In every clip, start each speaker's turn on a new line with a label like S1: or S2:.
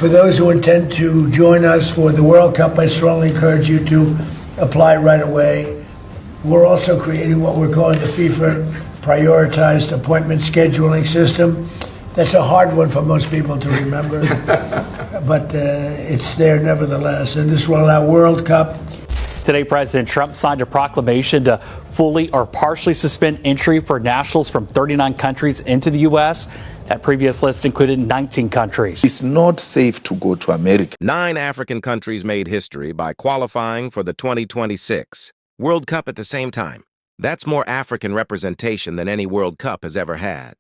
S1: For those who intend to join us for the World Cup, I strongly encourage you to apply right away. We're also creating what we're calling the FIFA prioritized appointment scheduling system. That's a hard one for most people to remember, but it's there nevertheless. And this will allow World Cup.
S2: Today, President Trump signed a proclamation to fully or partially suspend entry for nationals from 39 countries into the U.S. That previous list included 19 countries.
S3: It's not safe to go to America.
S4: 9 African countries made history by qualifying for the 2026 World Cup at the same time. That's more African representation than any World Cup has ever had.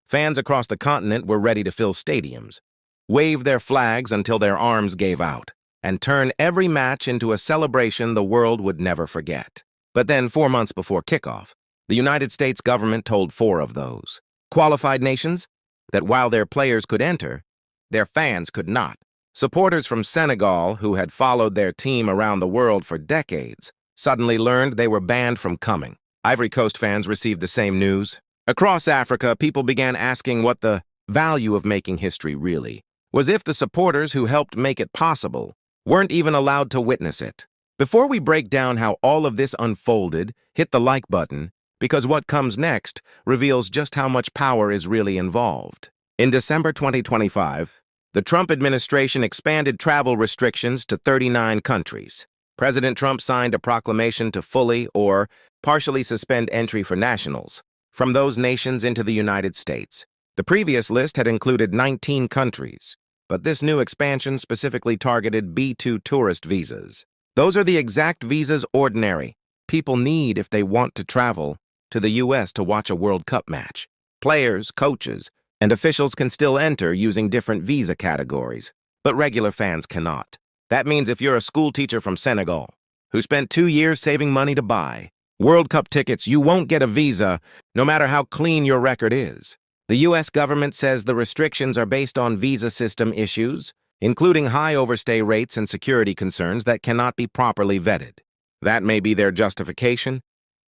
S4: Fans across the continent were ready to fill stadiums, wave their flags until their arms gave out, and turn every match into a celebration the world would never forget. But then, 4 months before kickoff, the United States government told 4 of those qualified nations that while their players could enter, their fans could not. Supporters from Senegal, who had followed their team around the world for decades, suddenly learned they were banned from coming. Ivory Coast fans received the same news. Across Africa, people began asking what the value of making history really was if the supporters who helped make it possible weren't even allowed to witness it. Before we break down how all of this unfolded, hit the like button, because what comes next reveals just how much power is really involved. In December 2025, the Trump administration expanded travel restrictions to 39 countries. President Trump signed a proclamation to fully or partially suspend entry for nationals from those nations into the United States. The previous list had included 19 countries, but this new expansion specifically targeted B2 tourist visas. Those are the exact visas ordinary people need if they want to travel to the U.S. to watch a World Cup match. Players, coaches, and officials can still enter using different visa categories, but regular fans cannot. That means if you're a school teacher from Senegal who spent 2 years saving money to buy World Cup tickets, you won't get a visa no matter how clean your record is. The U.S. government says the restrictions are based on visa system issues, including high overstay rates and security concerns that cannot be properly vetted. That may be their justification,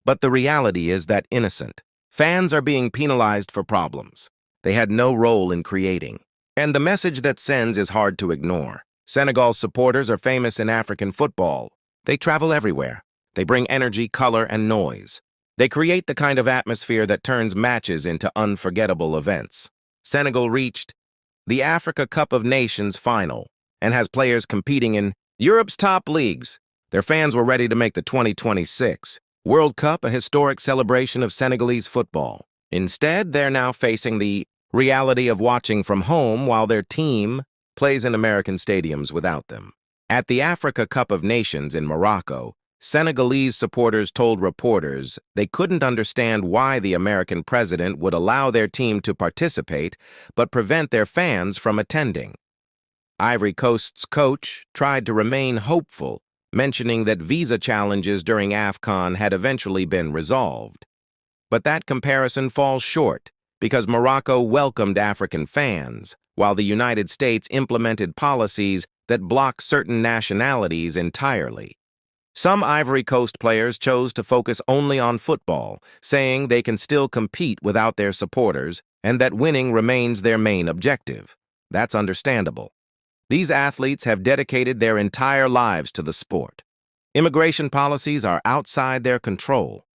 S4: but the reality is that innocent fans are being penalized for problems they had no role in creating. And the message that sends is hard to ignore. Senegal's supporters are famous in African football. They travel everywhere. They bring energy, color, and noise. They create the kind of atmosphere that turns matches into unforgettable events. Senegal reached the Africa Cup of Nations final and has players competing in Europe's top leagues. Their fans were ready to make the 2026 World Cup a historic celebration of Senegalese football. Instead, they're now facing the reality of watching from home while their team plays in American stadiums without them. At the Africa Cup of Nations in Morocco, Senegalese supporters told reporters they couldn't understand why the American president would allow their team to participate but prevent their fans from attending. Ivory Coast's coach tried to remain hopeful, mentioning that visa challenges during AFCON had eventually been resolved. But that comparison falls short because Morocco welcomed African fans, while the United States implemented policies that block certain nationalities entirely. Some Ivory Coast players chose to focus only on football, saying they can still compete without their supporters and that winning remains their main objective. That's understandable. These athletes have dedicated their entire lives to the sport. Immigration policies are outside their control.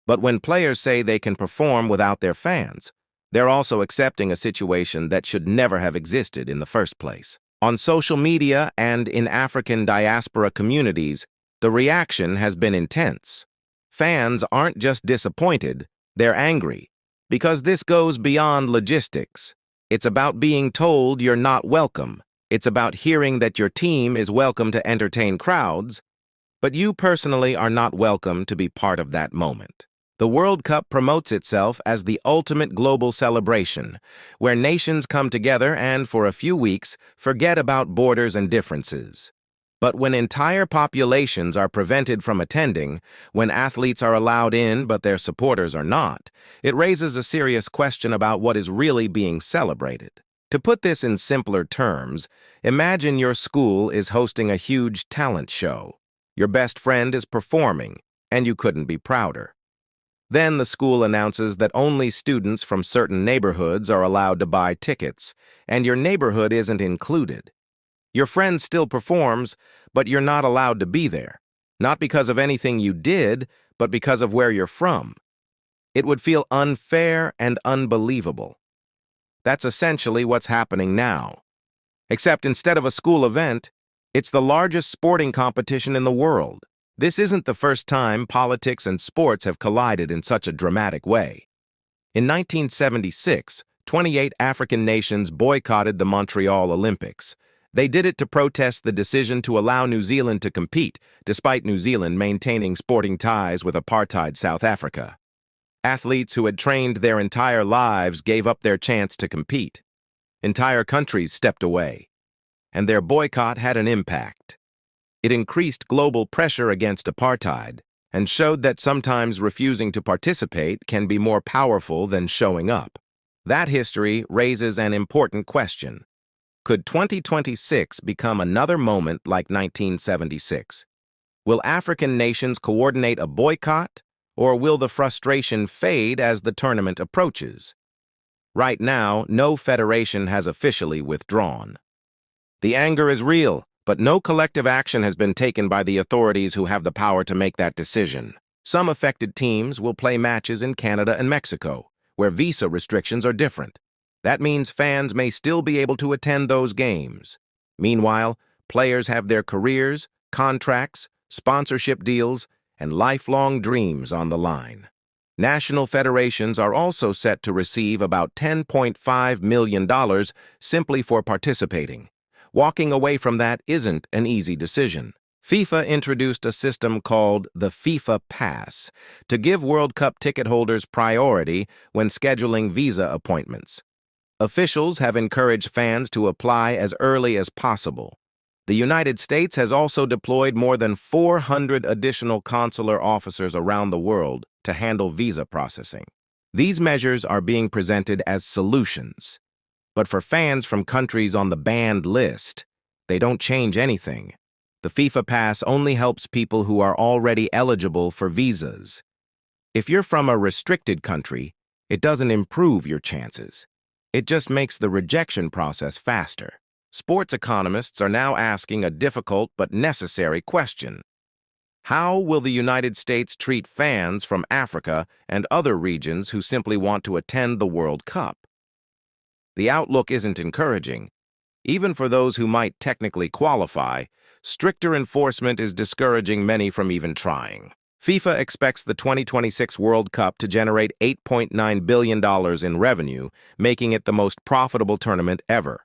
S4: But when players say they can perform without their fans, they're also accepting a situation that should never have existed in the first place. On social media and in African diaspora communities, the reaction has been intense. Fans aren't just disappointed, they're angry, because this goes beyond logistics. It's about being told you're not welcome. It's about hearing that your team is welcome to entertain crowds, but you personally are not welcome to be part of that moment. The World Cup promotes itself as the ultimate global celebration, where nations come together and, for a few weeks, forget about borders and differences. But when entire populations are prevented from attending, when athletes are allowed in but their supporters are not, it raises a serious question about what is really being celebrated. To put this in simpler terms, imagine your school is hosting a huge talent show. Your best friend is performing, and you couldn't be prouder. Then the school announces that only students from certain neighborhoods are allowed to buy tickets, and your neighborhood isn't included. Your friend still performs, but you're not allowed to be there. Not because of anything you did, but because of where you're from. It would feel unfair and unbelievable. That's essentially what's happening now. Except instead of a school event, it's the largest sporting competition in the world. This isn't the first time politics and sports have collided in such a dramatic way. In 1976, 28 African nations boycotted the Montreal Olympics. They did it to protest the decision to allow New Zealand to compete, despite New Zealand maintaining sporting ties with apartheid South Africa. Athletes who had trained their entire lives gave up their chance to compete. Entire countries stepped away, and their boycott had an impact. It increased global pressure against apartheid and showed that sometimes refusing to participate can be more powerful than showing up. That history raises an important question. Could 2026 become another moment like 1976? Will African nations coordinate a boycott, or will the frustration fade as the tournament approaches? Right now, no federation has officially withdrawn. The anger is real, but no collective action has been taken by the authorities who have the power to make that decision. Some affected teams will play matches in Canada and Mexico, where visa restrictions are different. That means fans may still be able to attend those games. Meanwhile, players have their careers, contracts, sponsorship deals, and lifelong dreams on the line. National federations are also set to receive about $10.5 million simply for participating. Walking away from that isn't an easy decision. FIFA introduced a system called the FIFA Pass to give World Cup ticket holders priority when scheduling visa appointments. Officials have encouraged fans to apply as early as possible. The United States has also deployed more than 400 additional consular officers around the world to handle visa processing. These measures are being presented as solutions. But for fans from countries on the banned list, they don't change anything. The FIFA Pass only helps people who are already eligible for visas. If you're from a restricted country, it doesn't improve your chances. It just makes the rejection process faster. Sports economists are now asking a difficult but necessary question. How will the United States treat fans from Africa and other regions who simply want to attend the World Cup? The outlook isn't encouraging. Even for those who might technically qualify, stricter enforcement is discouraging many from even trying. FIFA expects the 2026 World Cup to generate $8.9 billion in revenue, making it the most profitable tournament ever.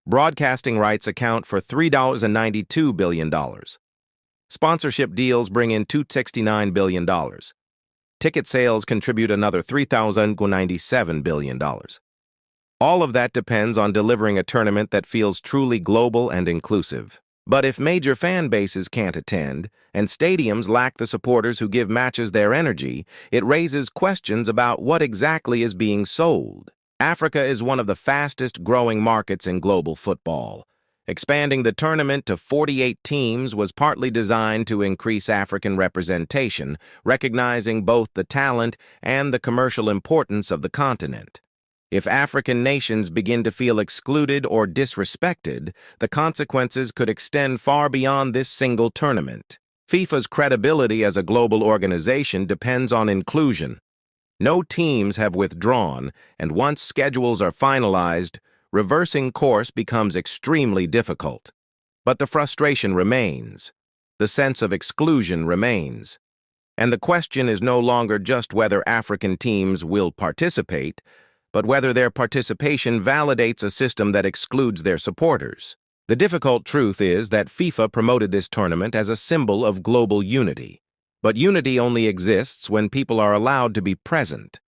S4: Broadcasting rights account for $3.92 billion. Sponsorship deals bring in $269 billion. Ticket sales contribute another $3,097 billion. All of that depends on delivering a tournament that feels truly global and inclusive. But if major fan bases can't attend, and stadiums lack the supporters who give matches their energy, it raises questions about what exactly is being sold. Africa is one of the fastest-growing markets in global football. Expanding the tournament to 48 teams was partly designed to increase African representation, recognizing both the talent and the commercial importance of the continent. If African nations begin to feel excluded or disrespected, the consequences could extend far beyond this single tournament. FIFA's credibility as a global organization depends on inclusion. No teams have withdrawn, and once schedules are finalized, reversing course becomes extremely difficult. But the frustration remains. The sense of exclusion remains. And the question is no longer just whether African teams will participate, but whether their participation validates a system that excludes their supporters. The difficult truth is that FIFA promoted this tournament as a symbol of global unity. But unity only exists when people are allowed to be present.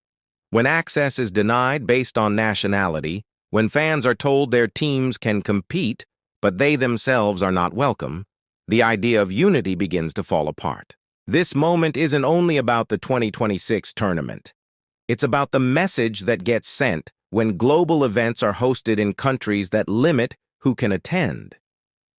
S4: When access is denied based on nationality, when fans are told their teams can compete, but they themselves are not welcome, the idea of unity begins to fall apart. This moment isn't only about the 2026 tournament. It's about the message that gets sent when global events are hosted in countries that limit who can attend.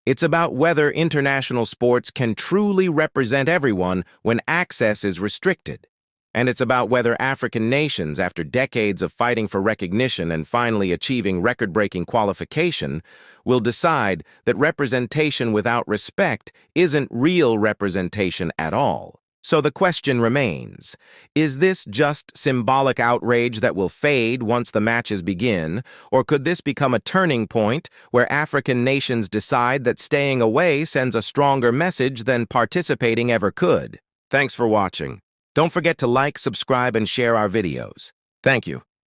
S4: It's about whether international sports can truly represent everyone when access is restricted. And it's about whether African nations, after decades of fighting for recognition and finally achieving record-breaking qualification, will decide that representation without respect isn't real representation at all. So the question remains, is this just symbolic outrage that will fade once the matches begin, or could this become a turning point where African nations decide that staying away sends a stronger message than participating ever could? Thanks for watching. Don't forget to like, subscribe, and share our videos. Thank you.